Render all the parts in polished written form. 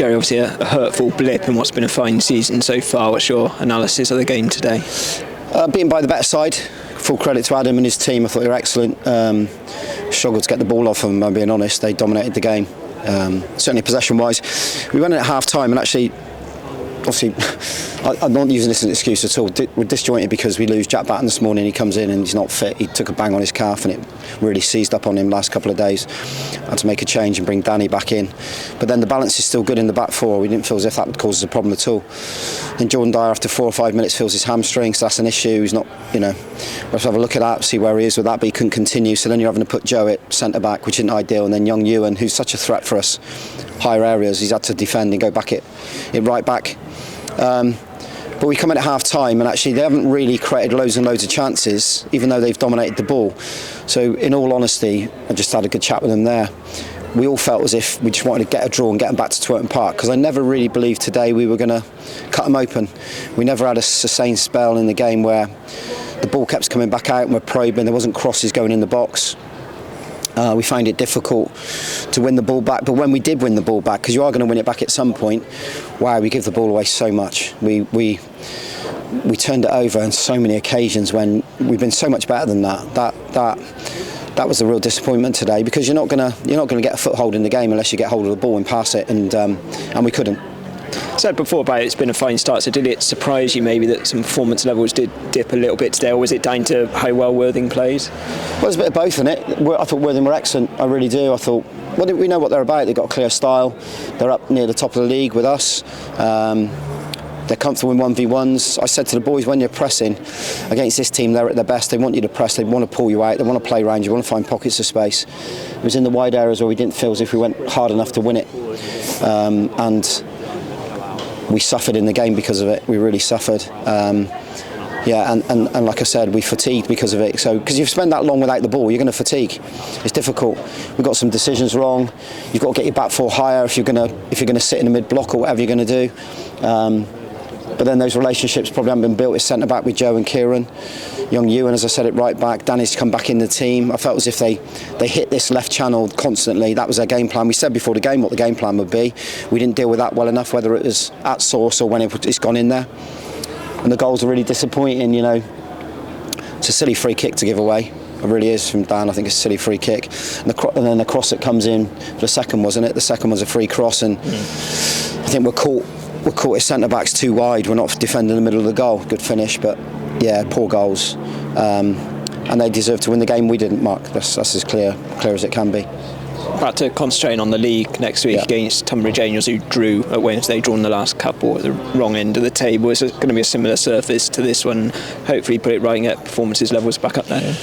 Jerry, obviously a hurtful blip in what's been a fine season so far. What's your analysis of the game today? Beaten by the better side. Full credit to Adam and his team. I thought they were excellent. Struggled to get the ball off them, I'm being honest. They dominated the game. Certainly possession-wise. We went in at half-time and actually, obviously, I'm not using this as an excuse at all. We're disjointed because we lose Jack Batten this morning. He comes in and he's not fit. He took a bang on his calf and it really seized up on him last couple of days. Had to make a change and bring Danny back in. But then the balance is still good in the back four. We didn't feel as if that would cause us a problem at all. And Jordan Dyer, after 4 or 5 minutes, feels his hamstring, so that's an issue. He's not, we'll have to have a look at that, see where he is with that, but he couldn't continue. So then you're having to put Joe at centre-back, which isn't ideal, and then young Ewan, who's such a threat for us, higher areas, he's had to defend and go back it right back. But we come in at half-time and actually they haven't really created loads and loads of chances, even though they've dominated the ball. So in all honesty, I just had a good chat with them there. We all felt as if we just wanted to get a draw and get them back to Twerton Park, because I never really believed today we were going to cut them open. We never had a sustained spell in the game where the ball kept coming back out and we're probing, there wasn't crosses going in the box. We find it difficult to win the ball back, but when we did win the ball back, because you are going to win it back at some point, wow, we give the ball away so much. We turned it over on so many occasions when we've been so much better than that. That was a real disappointment today, because you're not going to get a foothold in the game unless you get hold of the ball and pass it, and we couldn't. Said before about it's been a fine start, so did it surprise you maybe that some performance levels did dip a little bit today, or was it down to how well Worthing played? Well, there's a bit of both in it. I thought Worthing were excellent, I really do. I thought, well, we know what they're about. They've got a clear style, they're up near the top of the league with us. They're comfortable in 1v1s. I said to the boys, when you're pressing against this team, they're at their best. They want you to press, they want to pull you out, they want to play around you, want to find pockets of space. It was in the wide areas where we didn't feel as if we went hard enough to win it. And we suffered in the game because of it. We really suffered. And like I said, we fatigued because of it. So, because you've spent that long without the ball, you're going to fatigue. It's difficult. We've got some decisions wrong. You've got to get your back four higher if you're going to sit in the mid block or whatever you're going to do. But then those relationships probably haven't been built. It's centre back with Joe and Kieran. Young Ewan, as I said, at right back. Danny's come back in the team. I felt as if they hit this left channel constantly. That was their game plan. We said before the game what the game plan would be. We didn't deal with that well enough, whether it was at source or when it's gone in there. And the goals are really disappointing. It's a silly free kick to give away. It really is from Dan. I think it's a silly free kick. And then the cross that comes in for the second, wasn't it? The second was a free cross, and I think we're caught as centre-backs too wide. We're not defending the middle of the goal. Good finish, but yeah, poor goals. And they deserve to win the game. We didn't, Mark. That's as clear as it can be. About to concentrate on the league next week against Tunbridge Angels, who drew at Wednesday, drawn the last couple at the wrong end of the table. Is it going to be a similar surface to this one? Hopefully put it right and get performances levels back up there.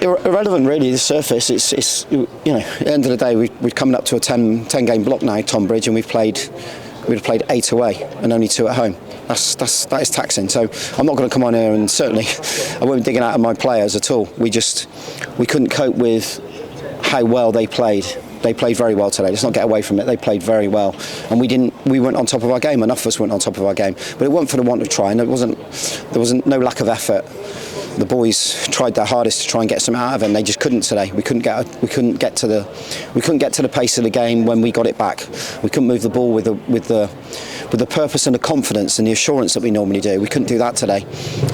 Irrelevant really, the surface. It's at the end of the day, we're coming up to a 10 game block now, Tonbridge, and we'd have played 8 away and only 2 at home. That is taxing. So I'm not going to come on here and certainly I won't be digging out of my players at all. We couldn't cope with how well they played. They played very well today. Let's not get away from it. They played very well, and we weren't on top of our game. Enough of us weren't on top of our game, but it wasn't for the want of trying. There wasn't no lack of effort. The boys tried their hardest to try and get something out of it, and they just couldn't today. We couldn't get to the pace of the game when we got it back. We couldn't move the ball with the purpose and the confidence and the assurance that we normally do. We couldn't do that today,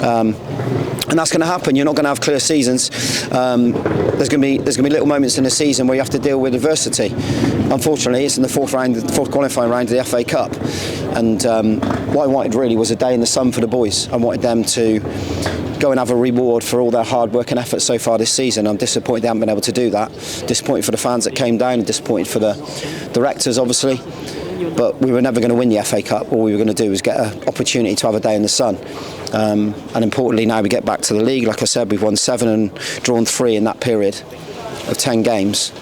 and that's going to happen. You're not going to have clear seasons. There's going to be little moments in the season where you have to deal with adversity. Unfortunately, it's in the fourth qualifying round of the FA Cup, and what I wanted really was a day in the sun for the boys. I wanted them to go and have a reward for all their hard work and effort so far this season. I'm disappointed they haven't been able to do that. Disappointed for the fans that came down, disappointed for the directors obviously, but we were never going to win the FA Cup. All we were going to do was get an opportunity to have a day in the sun, and importantly now we get back to the league. Like I said, we've won 7 and drawn 3 in that period of 10 games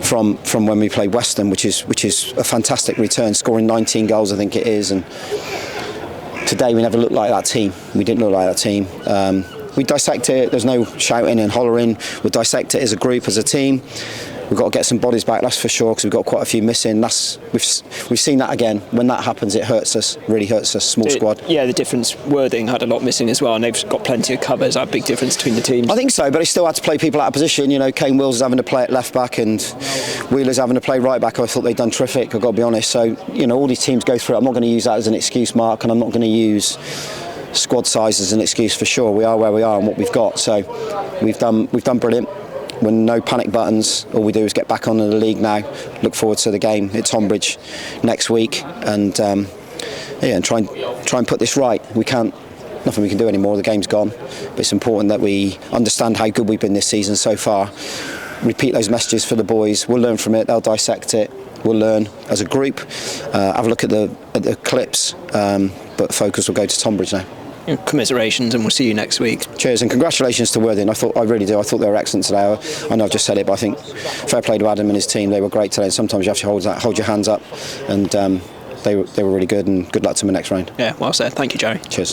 from when we played Weston, which is a fantastic return, scoring 19 goals I think it is. And today we never looked like that team. We didn't look like that team. We dissect it. There's no shouting and hollering. We dissect it as a group, as a team. we've got to get some bodies back, that's for sure, because we've got quite a few missing. We've seen that again. When that happens, it hurts us, really hurts us, small squad. Yeah, the difference, Worthing had a lot missing as well, and they've got plenty of covers. That big difference between the teams. I think so, but they still had to play people out of position. You know, Kane Wills is having to play at left back and Wheeler's having to play right back. I thought they'd done terrific, I've got to be honest. So, you know, all these teams go through it. I'm not going to use that as an excuse, Mark, and I'm not going to use squad size as an excuse for sure. We are where we are and what we've got. So we've done brilliant. When no panic buttons, all we do is get back on in the league now. Look forward to the game at Tonbridge next week, and and try and put this right. Nothing we can do anymore. The game's gone, but it's important that we understand how good we've been this season so far. Repeat those messages for the boys. We'll learn from it. They'll dissect it. We'll learn as a group. Have a look at the clips, but focus will go to Tonbridge now. Commiserations, and we'll see you next week. Cheers, and congratulations to Worthing. I really do. I thought they were excellent today. I know I've just said it, but I think fair play to Adam and his team. They were great today. And sometimes you have to hold your hands up, and they were really good. And good luck to them in the next round. Yeah, well said. Thank you, Jerry. Cheers.